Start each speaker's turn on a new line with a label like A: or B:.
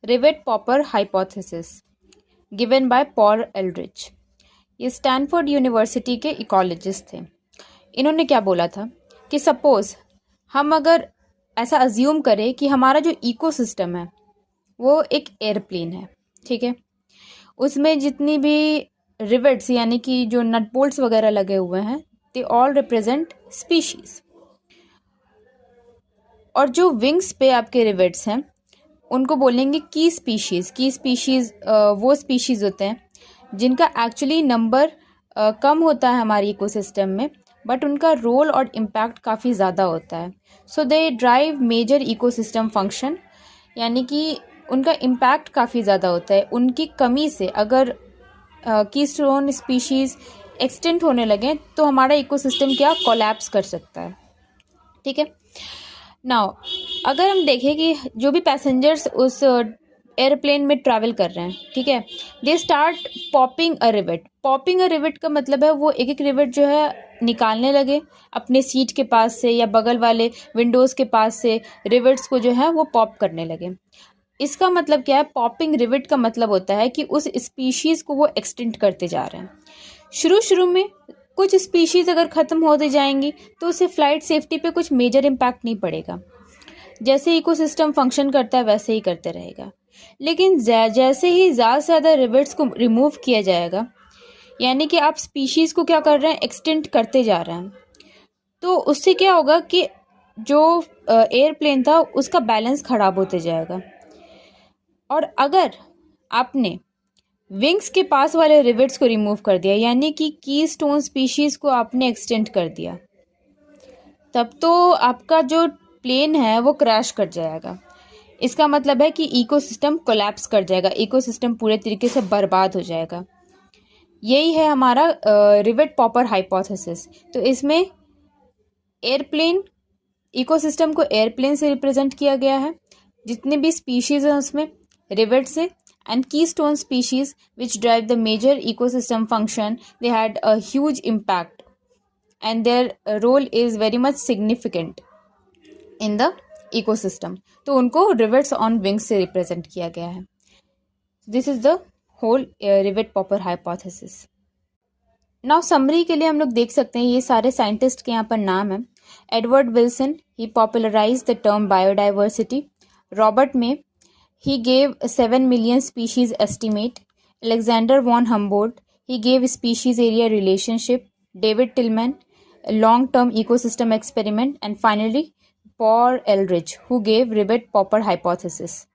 A: Rivet popper hypothesis given by Paul Ehrlich. ये Stanford University के ecologist थे। इन्होंने क्या बोला था कि सपोज हम अगर ऐसा अज्यूम करें कि हमारा जो इकोसिस्टम है वो एक एयरप्लेन है, ठीक है। उसमें जितनी भी रिवेट्स यानी कि जो नट बोल्ट्स वगैरह लगे हुए हैं, दे ऑल रिप्रेजेंट स्पीशीज। और जो विंग्स पे आपके रिवेट्स हैं उनको बोलेंगे की स्पीशीज़। की स्पीशीज़ वो स्पीशीज़ होते हैं जिनका एक्चुअली नंबर कम होता है हमारे इकोसिस्टम में, बट उनका रोल और इम्पैक्ट काफ़ी ज़्यादा होता है। So they drive major ecosystem function, यानी कि उनका इम्पैक्ट काफ़ी ज़्यादा होता है। उनकी कमी से अगर कीस्टोन स्पीशीज़ एक्सटेंट होने लगे तो हमारा इकोसिस्टम क्या कोलैप्स कर सकता है, ठीक है। नाउ अगर हम देखें कि जो भी पैसेंजर्स उस एयरप्लेन में ट्रैवल कर रहे हैं, ठीक है, they start popping a rivet. Popping a rivet का मतलब है वो एक एक रिवेट जो है निकालने लगे अपने सीट के पास से या बगल वाले विंडोज़ के पास से, रिवेट्स को जो है वो पॉप करने लगे। इसका मतलब क्या है? पॉपिंग रिवेट का मतलब होता है कि उस स्पीशीज़ को वो एक्सटेंड करते जा रहे हैं। शुरू शुरू में कुछ स्पीशीज़ अगर ख़त्म होते जाएंगी तो उससे फ्लाइट सेफ्टी पे कुछ मेजर इम्पैक्ट नहीं पड़ेगा। जैसे इकोसिस्टम फंक्शन करता है वैसे ही करते रहेगा। लेकिन जैसे ही ज़्यादा से ज़्यादा रिवेट्स को रिमूव किया जाएगा, यानी कि आप स्पीशीज़ को क्या कर रहे हैं? एक्सटेंड करते जा रहे हैं, तो उससे क्या होगा कि जो एयरप्लेन था उसका बैलेंस ख़राब होते जाएगा। और अगर आपने विंग्स के पास वाले रिवेट्स को रिमूव कर दिया, यानी कि कीस्टोन स्पीशीज़ को आपने एक्सटेंड कर दिया, तब तो आपका जो प्लेन है वो क्रैश कर जाएगा। इसका मतलब है कि इकोसिस्टम कोलैप्स कर जाएगा, इकोसिस्टम पूरे तरीके से बर्बाद हो जाएगा। यही है हमारा रिवेट पॉपर हाइपोथेसिस। तो इसमें एयरप्लेन, इकोसिस्टम को एयरप्लेन से रिप्रेजेंट किया गया है, जितने भी स्पीशीज़ हैं उसमें रिवेट से, and keystone species which drive the major ecosystem function, they had a huge impact and their role is very much significant in the ecosystem. तो उनको rivets on wings से represent किया गया है। This is the whole rivet popper hypothesis. Now summary के लिए हम लोग देख सकते हैं ये सारे साइंटिस्ट के यहाँ पर नाम है। Edward Wilson, he popularized the term biodiversity. Robert में, he gave 7 million species estimate. Alexander von Humboldt, he gave species area relationship. David Tillman, a long-term ecosystem experiment. And finally, Paul Eldredge, who gave rivet popper hypothesis.